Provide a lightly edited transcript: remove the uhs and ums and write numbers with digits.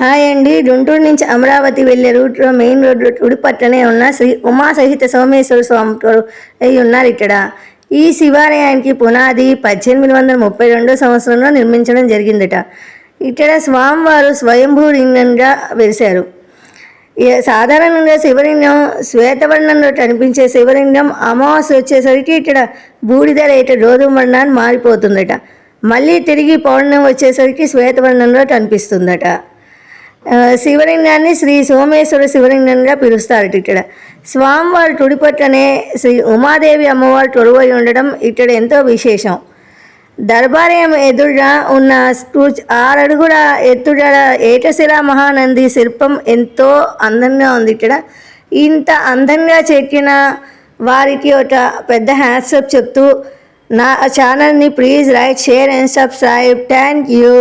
Hi అండి. గుంటూరు నుంచి అమరావతి వెళ్ళే రూట్లో మెయిన్ రోడ్డు ఉడి పక్కనే ఉన్న శ్రీ ఉమా సహిత సోమేశ్వర స్వామి అయి ఉన్నారు ఇక్కడ. ఈ శివాలయానికి పునాది 1832 సంవత్సరంలో నిర్మించడం జరిగిందట. ఇక్కడ స్వామివారు స్వయంభూ లింగంగా వెలిశారు. సాధారణంగా శివలింగం శ్వేతవర్ణంలో కనిపించే శివలింగం అమావాస్య వచ్చేసరికి ఇక్కడ బూడిద రేట గోధుమ వర్ణాన్ని మారిపోతుందట. మళ్ళీ తిరిగి పౌర్ణమి వచ్చేసరికి శ్వేతవర్ణంలో కనిపిస్తుందట. శివలింగాన్ని శ్రీ సోమేశ్వర శివలింగంగా పిలుస్తారు. ఇక్కడ స్వామివారి తుడిపట్టనే శ్రీ ఉమాదేవి అమ్మవారు తొడువై ఉండడం ఇక్కడ ఎంతో విశేషం. దర్బాలయం ఎదురుగా ఉన్న 6 అడుగుల ఎత్తుగల ఏకశిలా మహానంది శిల్పం ఎంతో అందంగా ఉంది. ఇక్కడ ఇంత అందంగా చెక్కిన వారికి ఒక పెద్ద హ్యాట్సప్ చెప్తూ నా ఛానల్ని please like, share and subscribe. Thank you.